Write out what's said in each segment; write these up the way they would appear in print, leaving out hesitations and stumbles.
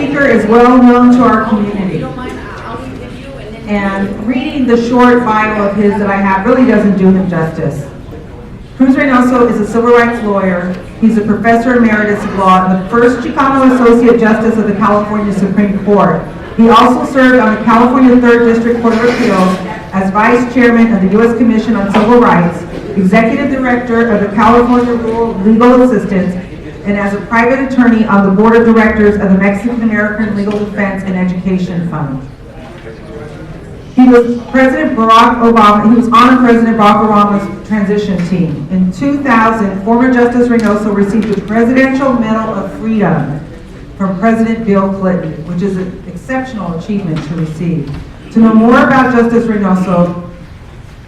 speaker is well known to our community. And reading the short bio of his that I have really doesn't do him justice. Cruz Reynoso is a civil rights lawyer. He's a professor emeritus of law and the first Chicano Associate Justice of the California Supreme Court. He also served on the California 3rd District Court of Appeals as Vice Chairman of the U.S. Commission on Civil Rights, Executive Director of the California Rural Legal Assistance, and as a private attorney on the Board of Directors of the Mexican American Legal Defense and Education Fund. He was President Barack Obama. He was on President Barack Obama's transition team. In 2000, former Justice Reynoso received the Presidential Medal of Freedom from President Bill Clinton, which is an exceptional achievement to receive. To know more about Justice Reynoso,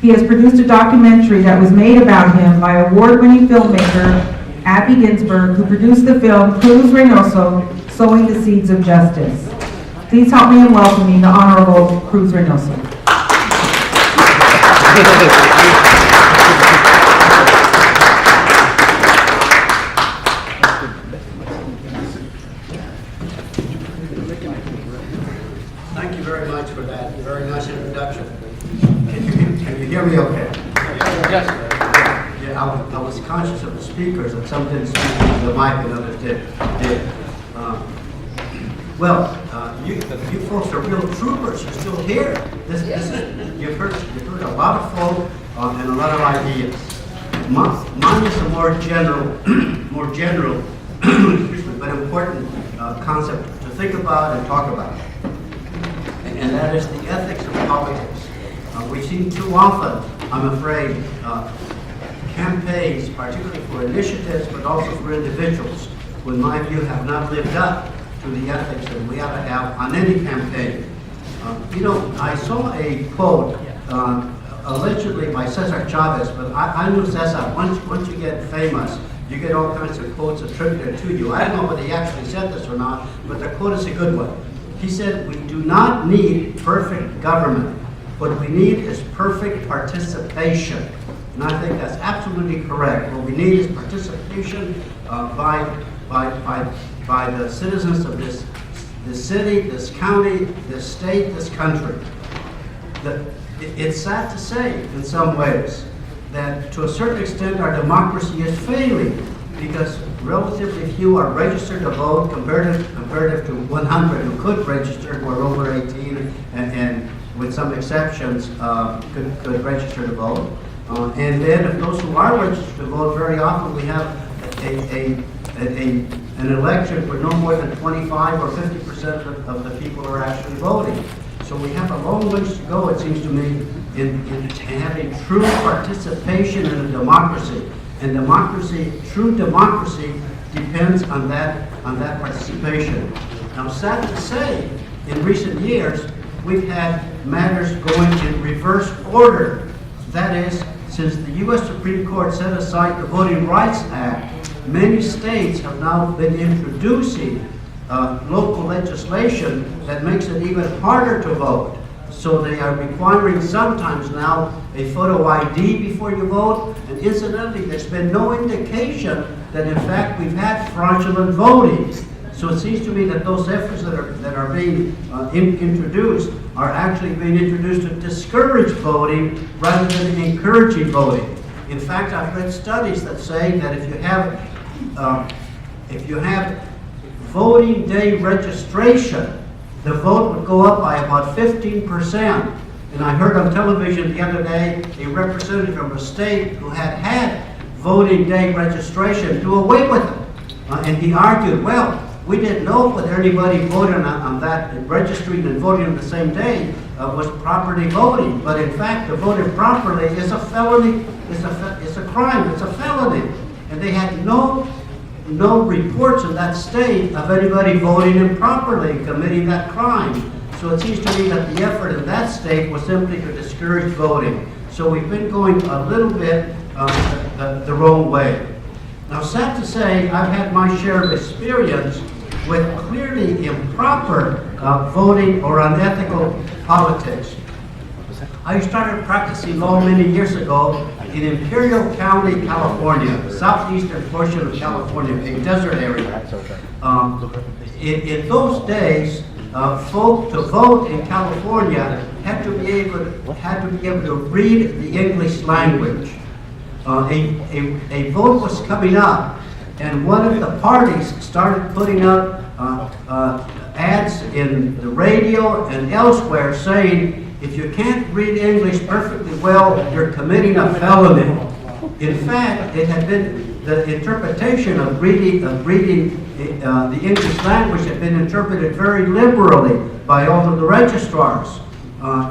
he has produced a documentary that was made about him by award-winning filmmaker Abby Ginsburg, who produced the film Cruz Reynoso, Sowing the Seeds of Justice. Please help me in welcoming the Honorable Cruz Reynoso. Thank you very much for that very nice introduction. Can you hear me okay? Yes. Yeah, I was conscious of the speakers, and some didn't speak into the mic and others did. You folks are real troopers. You're still here. You've heard a lot of folk and a lot of ideas. Mine is a more general, but important concept to think about and talk about, and that is the ethics of politics. We've seen too often, I'm afraid, campaigns, particularly for initiatives, but also for individuals, who in my view have not lived up to the ethics that we ought to have on any campaign. I saw a quote allegedly by Cesar Chavez, but I knew Cesar, once you get famous, you get all kinds of quotes attributed to you. I don't know whether he actually said this or not, but the quote is a good one. He said, "We do not need perfect government. What we need is perfect participation." And I think that's absolutely correct. What we need is participation by the citizens of this city, this county, this state, this country. It's sad to say, in some ways, that to a certain extent our democracy is failing because relatively few are registered to vote comparative to 100 who could register, who are over 18 and with some exceptions could register to vote. And then of those who are registered to vote, very often we have an election where no more than 25 or 50% of the people are actually voting. So we have a long ways to go, it seems to me, in having true participation in a democracy. And true democracy depends on that participation. Now, sad to say, in recent years, we've had matters going in reverse order. That is, since the U.S. Supreme Court set aside the Voting Rights Act, many states have now been introducing local legislation that makes it even harder to vote. So they are requiring sometimes now a photo ID before you vote, and incidentally, there's been no indication that in fact we've had fraudulent voting. So it seems to me that those efforts that are being introduced are actually being introduced to discourage voting rather than encouraging voting. In fact, I've read studies that say that if you have voting day registration, the vote would go up by about 15%. And I heard on television the other day a representative from a state who had voting day registration do away with it. And he argued, well, we didn't know whether anybody voting on that, registering and voting on the same day was properly voting. But in fact, to vote improperly is a felony, it's a crime, it's a felony. And they had no reports in that state of anybody voting improperly, committing that crime. So it seems to me that the effort in that state was simply to discourage voting. So we've been going a little bit the wrong way. Now, sad to say, I've had my share of experience with clearly improper voting or unethical politics. I started practicing law many years ago in Imperial County, California, the southeastern portion of California, a desert area. in those days, folk to vote in California had to be able to read the English language. A vote was coming up, and one of the parties started putting up ads in the radio and elsewhere saying, if you can't read English perfectly well, you're committing a felony. In fact, it had been the interpretation of reading the English language had been interpreted very liberally by all of the registrars.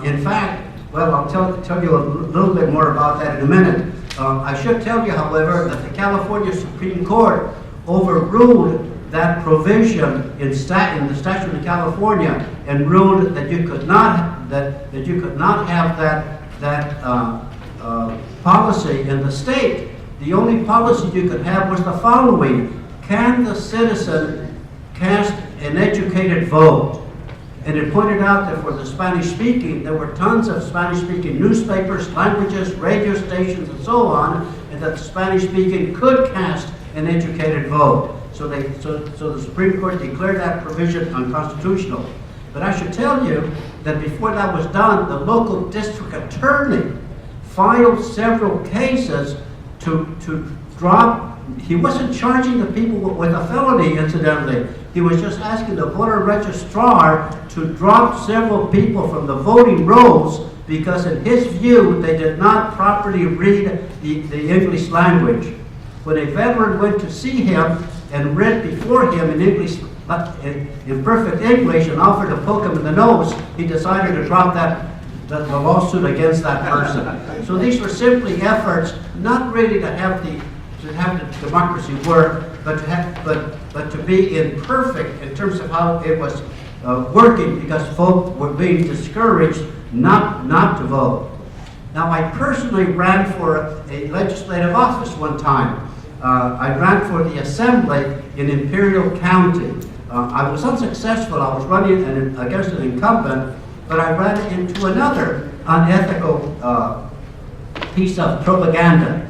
In fact, well, I'll tell you a little bit more about that in a minute. I should tell you, however, that the California Supreme Court overruled that provision in the statute of California and ruled that you could not have that policy in the state. The only policy you could have was the following: can the citizen cast an educated vote? And it pointed out that for the Spanish-speaking, there were tons of Spanish-speaking newspapers, languages, radio stations, and so on, and that the Spanish-speaking could cast an educated vote. So the Supreme Court declared that provision unconstitutional. But I should tell you that before that was done, the local district attorney filed several cases to drop. He wasn't charging the people with a felony, incidentally. He was just asking the voter registrar to drop several people from the voting rolls because in his view, they did not properly read the English language. When a veteran went to see him and read before him in English, in perfect English, and offered to poke him in the nose, he decided to drop the lawsuit against that person. So these were simply efforts, not really to have the democracy work, but to be imperfect in terms of how it was working, because folk were being discouraged not to vote. Now, I personally ran for a legislative office one time. I ran for the assembly in Imperial County. I was unsuccessful. I was running against an incumbent, but I ran into another unethical piece of propaganda.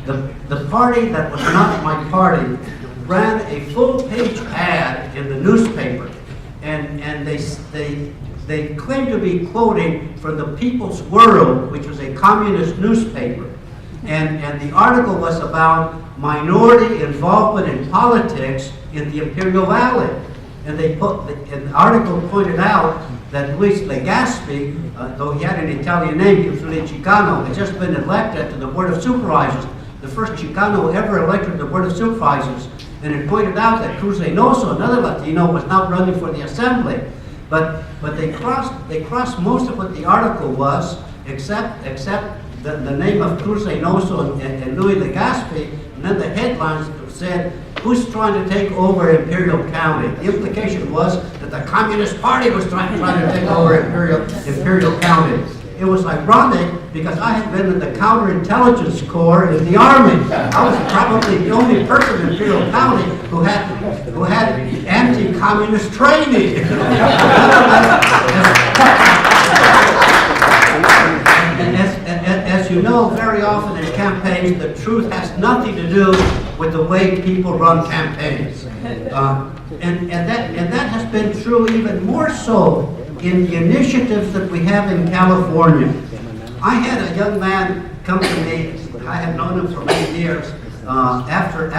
The party that was not my party ran a full-page ad in the newspaper, and they claimed to be quoting from the People's World, which was a communist newspaper. And the article was about minority involvement in politics in the Imperial Valley. And the article pointed out that Luis Legaspi, though he had an Italian name, he was really Chicano, had just been elected to the Board of Supervisors, the first Chicano ever elected to the Board of Supervisors. And it pointed out that Cruz Reynoso, another Latino, was not running for the assembly. But they crossed most of what the article was, except the name of Cruz Reynoso and Luis Legaspi, and then the headlines said, who's trying to take over Imperial County? The implication was that the Communist Party was trying to take over Imperial County. It was ironic because I had been in the counterintelligence corps in the Army. I was probably the only person in Imperial County who had anti-communist training. As you know, very often in campaigns, the truth has nothing to do with the way people run campaigns. And that has been true even more so in the initiatives that we have in California. I had a young man come to me, I had known him for many years, after a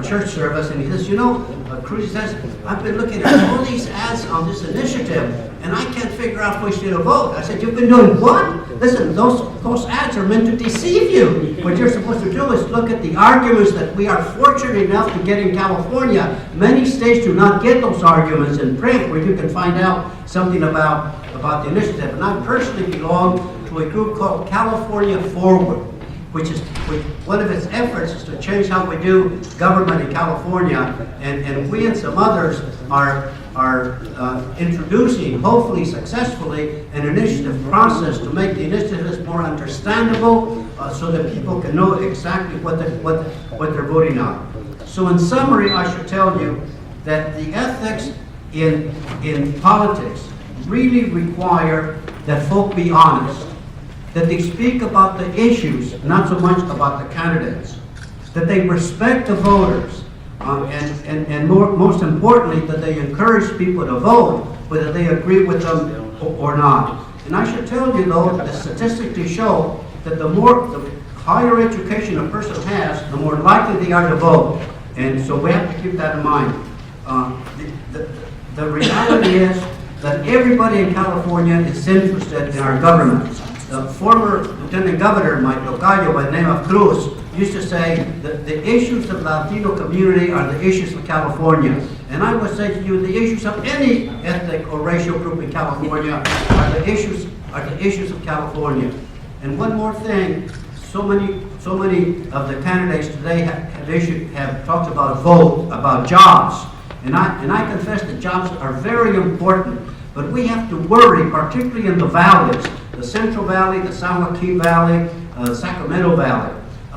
church service, and he says, you know, Cruz says, I've been looking at all these ads on this initiative, and I can't figure out which way to vote. I said, you've been doing what? Listen, those ads are meant to deceive you. What you're supposed to do is look at the arguments that we are fortunate enough to get in California. Many states do not get those arguments in print where you can find out something about the initiative. And I personally belong to a group called California Forward, which one of its efforts is to change how we do government in California, and we and some others are introducing, hopefully successfully, an initiative process to make the initiatives more understandable, so that people can know exactly what they're voting on. So in summary, I should tell you that the ethics in politics really require that folk be honest, that they speak about the issues, not so much about the candidates, that they respect the voters, and most importantly, that they encourage people to vote, whether they agree with them or not. And I should tell you, though, that the statistics show that the higher education a person has, the more likely they are to vote. And so we have to keep that in mind. The reality is that everybody in California is interested in our government. The former Lieutenant Governor, my tocayo by the name of Cruz, used to say that the issues of the Latino community are the issues of California. And I would say to you, the issues of any ethnic or racial group in California are the issues of California. And one more thing, so many of the candidates today have talked about vote, about jobs. And I confess that jobs are very important, but we have to worry, particularly in the valleys, the Central Valley, the San Joaquin Valley, the Sacramento Valley,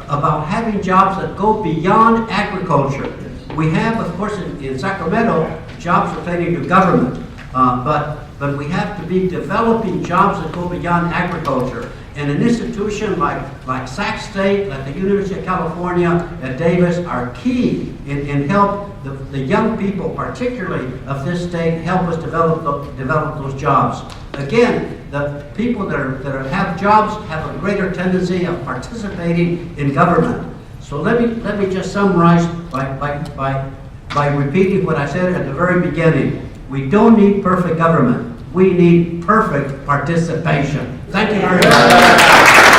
about having jobs that go beyond agriculture. We have, of course, in Sacramento, jobs pertaining to government, but we have to be developing jobs that go beyond agriculture. And an institution like Sac State, like the University of California at Davis, are key in help the young people, particularly of this state, help us develop those jobs. Again, the people that have jobs have a greater tendency of participating in government. So let me just summarize by repeating what I said at the very beginning. We don't need perfect government. We need perfect participation. Thank you very much.